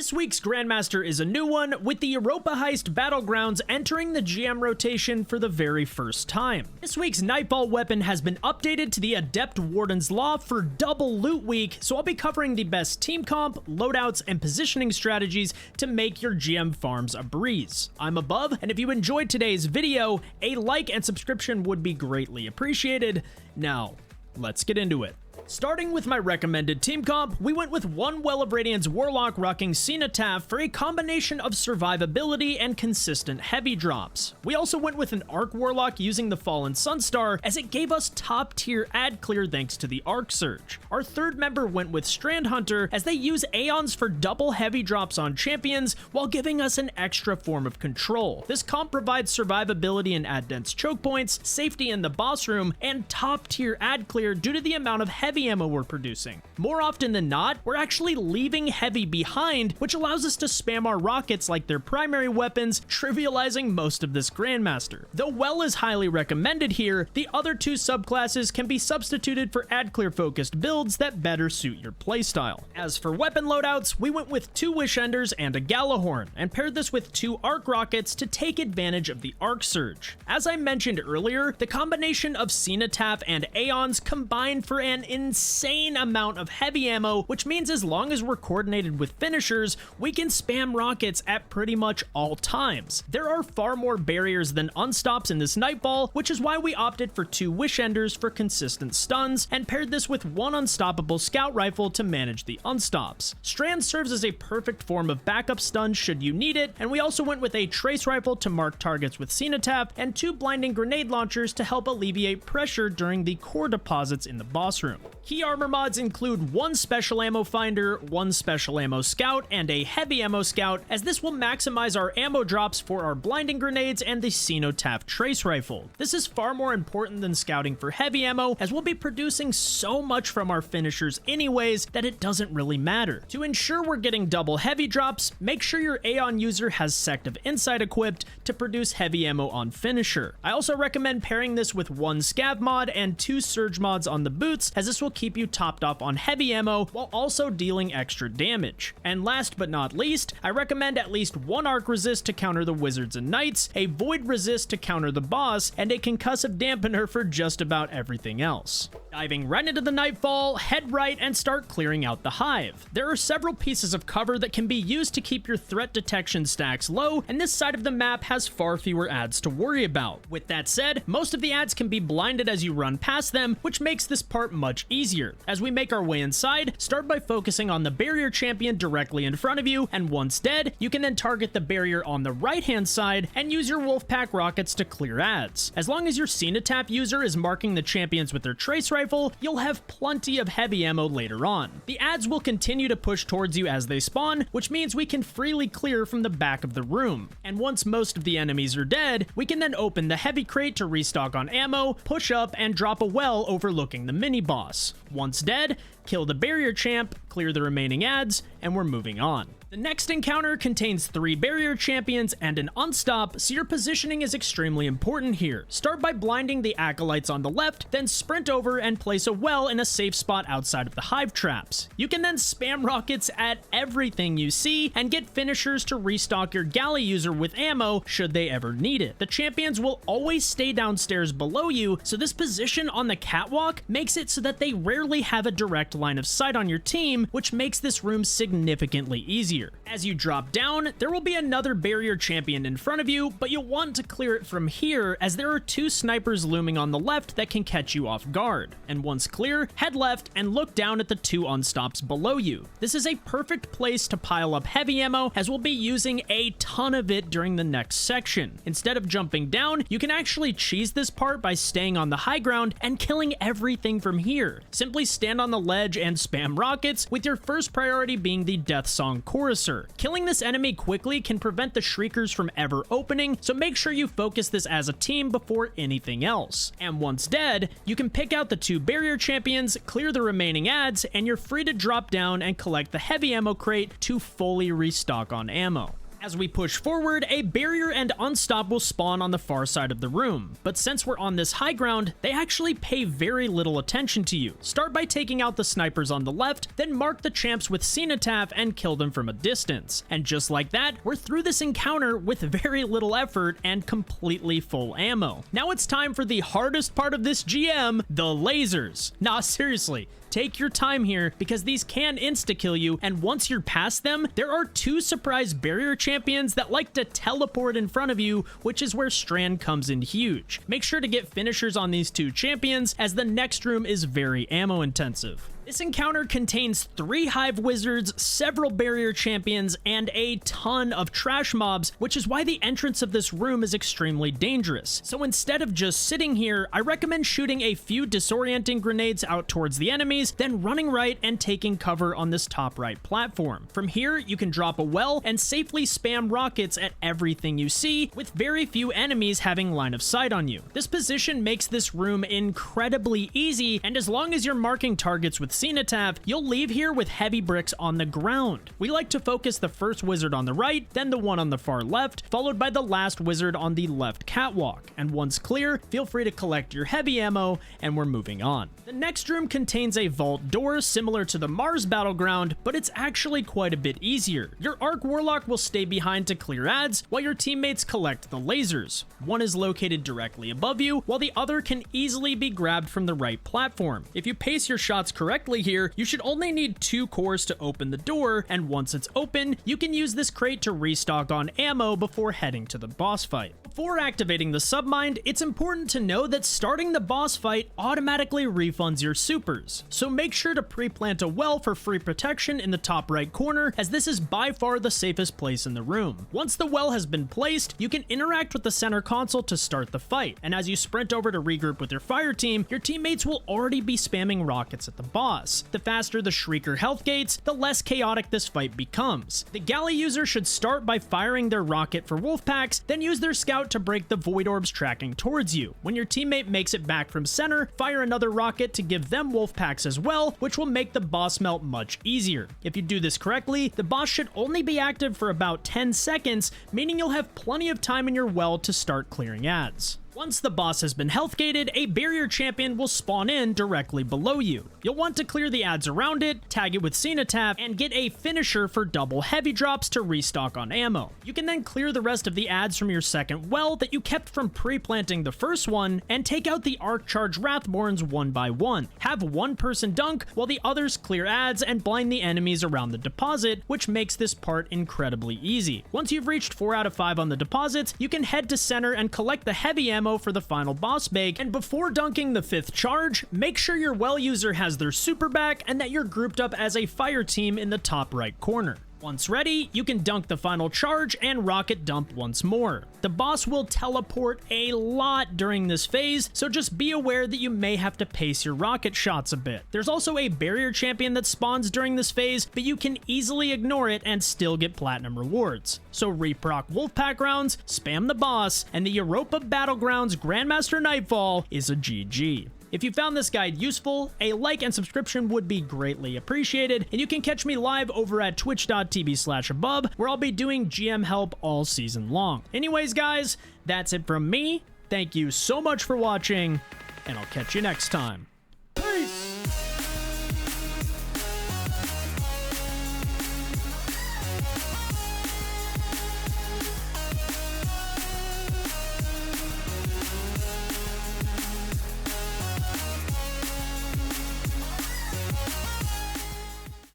This week's Grandmaster is a new one, with the Europa Battlegrounds entering the GM rotation for the very first time. This week's Nightfall weapon has been updated to the Adept Wardens law for double loot week, so I'll be covering the best team comp, loadouts, and positioning strategies to make your GM farms a breeze. I'm Above, and if you enjoyed today's video, a like and subscription would be greatly appreciated. Now, let's get into it. Starting with my recommended team comp, we went with one Well of Radiance Warlock rocking Cenotaph for a combination of survivability and consistent heavy drops. We also went with an Arc Warlock using the Fallen Sunstar, as it gave us top tier ad clear thanks to the Arc Surge. Our third member went with Strand Hunter, as they use Aeons for double heavy drops on champions while giving us an extra form of control. This comp provides survivability and ad dense choke points, safety in the boss room, and top tier ad clear due to the amount of heavy ammo we're producing. More often than not, we're actually leaving heavy behind, which allows us to spam our rockets like their primary weapons, trivializing most of this Grandmaster. Though Well is highly recommended here, the other two subclasses can be substituted for ad clear focused builds that better suit your playstyle. As for weapon loadouts, we went with two Wish Enders and a Galahorn, and paired this with two Arc Rockets to take advantage of the Arc Surge. As I mentioned earlier, the combination of Cenotaph and Aeons combine for an insane amount of heavy ammo, which means as long as we're coordinated with finishers, we can spam rockets at pretty much all times. There are far more barriers than unstops in this Nightfall, which is why we opted for two Wish Enders for consistent stuns, and paired this with one unstoppable scout rifle to manage the unstops. Strand serves as a perfect form of backup stun should you need it, and we also went with a trace rifle to mark targets with Cenotaph, and two blinding grenade launchers to help alleviate pressure during the core deposits in the boss room. Key armor mods include one special ammo finder, one special ammo scout, and a heavy ammo scout, as this will maximize our ammo drops for our blinding grenades and the Cenotaph trace rifle. This is far more important than scouting for heavy ammo, as we'll be producing so much from our finishers anyways that it doesn't really matter. To ensure we're getting double heavy drops, make sure your Aeon user has Sect of Insight equipped to produce heavy ammo on finisher. I also recommend pairing this with one scav mod and two surge mods on the boots, as this will keep you topped off on heavy ammo while also dealing extra damage. And last but not least, I recommend at least one Arc Resist to counter the Wizards and Knights, a Void Resist to counter the boss, and a Concussive Dampener for just about everything else. Diving right into the Nightfall, head right and start clearing out the hive. There are several pieces of cover that can be used to keep your threat detection stacks low, and this side of the map has far fewer ads to worry about. With that said, most of the ads can be blinded as you run past them, which makes this part much easier. As we make our way inside, start by focusing on the barrier champion directly in front of you, and once dead, you can then target the barrier on the right hand side and use your Wolfpack rockets to clear ads. As long as your Cenotaph user is marking the champions with their trace rifle, you'll have plenty of heavy ammo later on. The ads will continue to push towards you as they spawn, which means we can freely clear from the back of the room. And once most of the enemies are dead, we can then open the heavy crate to restock on ammo, push up, and drop a well overlooking the mini boss. Once dead, kill the barrier champ, clear the remaining ads, and we're moving on. The next encounter contains 3 barrier champions and an unstop, so your positioning is extremely important here. Start by blinding the acolytes on the left, then sprint over and place a well in a safe spot outside of the hive traps. You can then spam rockets at everything you see and get finishers to restock your galley user with ammo should they ever need it. The champions will always stay downstairs below you, so this position on the catwalk makes it so that they rarely have a direct line of sight on your team, which makes this room significantly easier. As you drop down, there will be another barrier champion in front of you, but you'll want to clear it from here, as there are 2 snipers looming on the left that can catch you off guard. And once clear, head left and look down at the 2 unstops below you. This is a perfect place to pile up heavy ammo, as we'll be using a ton of it during the next section. Instead of jumping down, you can actually cheese this part by staying on the high ground and killing everything from here. Simply stand on the ledge and spam rockets, with your first priority being the Death Song Chorus. Killing this enemy quickly can prevent the Shriekers from ever opening, so make sure you focus this as a team before anything else. And once dead, you can pick out the 2 barrier champions, clear the remaining ads, and you're free to drop down and collect the heavy ammo crate to fully restock on ammo. As we push forward, a barrier and unstop will spawn on the far side of the room, but since we're on this high ground, they actually pay very little attention to you. Start by taking out the snipers on the left, then mark the champs with cenotaph and kill them from a distance. And just like that, we're through this encounter with very little effort and completely full ammo. Now it's time for the hardest part of this GM, the lasers. Nah, seriously. Take your time here because these can insta-kill you, and once you're past them, there are 2 surprise barrier champions that like to teleport in front of you, which is where Strand comes in huge. Make sure to get finishers on these 2 champions as the next room is very ammo intensive. This encounter contains 3 hive wizards, several barrier champions, and a ton of trash mobs, which is why the entrance of this room is extremely dangerous. So instead of just sitting here, I recommend shooting a few disorienting grenades out towards the enemies, then running right and taking cover on this top right platform. From here, you can drop a well and safely spam rockets at everything you see, with very few enemies having line of sight on you. This position makes this room incredibly easy, and as long as you're marking targets with cenotaph, you'll leave here with heavy bricks on the ground. We like to focus the first wizard on the right, then the one on the far left, followed by the last wizard on the left catwalk. And once clear, feel free to collect your heavy ammo, and we're moving on. The next room contains a vault door similar to the Mars battleground, but it's actually quite a bit easier. Your Arc Warlock will stay behind to clear ads, while your teammates collect the lasers. One is located directly above you, while the other can easily be grabbed from the right platform. If you pace your shots correctly here, you should only need 2 cores to open the door, and once it's open, you can use this crate to restock on ammo before heading to the boss fight. Before activating the submind, it's important to know that starting the boss fight automatically refunds your supers, so make sure to pre-plant a well for free protection in the top right corner, as this is by far the safest place in the room. Once the well has been placed, you can interact with the center console to start the fight, and as you sprint over to regroup with your fire team, your teammates will already be spamming rockets at the boss. The faster the Shrieker health gates, the less chaotic this fight becomes. The galley user should start by firing their rocket for wolf packs, then use their scout to break the void orbs tracking towards you. When your teammate makes it back from center, fire another rocket to give them wolf packs as well, which will make the boss melt much easier. If you do this correctly, the boss should only be active for about 10 seconds, meaning you'll have plenty of time in your well to start clearing ads. Once the boss has been health gated, a barrier champion will spawn in directly below you. You'll want to clear the ads around it, tag it with cenotaph, and get a finisher for double heavy drops to restock on ammo. You can then clear the rest of the ads from your second well that you kept from pre-planting the first one, and take out the Arc Charge Wrathborns one by one. Have one person dunk while the others clear ads and blind the enemies around the deposit, which makes this part incredibly easy. Once you've reached 4 out of 5 on the deposits, you can head to center and collect the heavy ammo for the final boss bake, and before dunking the 5th charge, make sure your well user has their super back and that you're grouped up as a fire team in the top right corner. Once ready, you can dunk the final charge and rocket dump once more. The boss will teleport a lot during this phase, so just be aware that you may have to pace your rocket shots a bit. There's also a barrier champion that spawns during this phase, but you can easily ignore it and still get platinum rewards. So reproc Wolfpack rounds, spam the boss, and the Europa Battlegrounds Grandmaster Nightfall is a GG. If you found this guide useful, a like and subscription would be greatly appreciated, and you can catch me live over at twitch.tv/abub, where I'll be doing GM help all season long. Anyways, guys, that's it from me. Thank you so much for watching, and I'll catch you next time.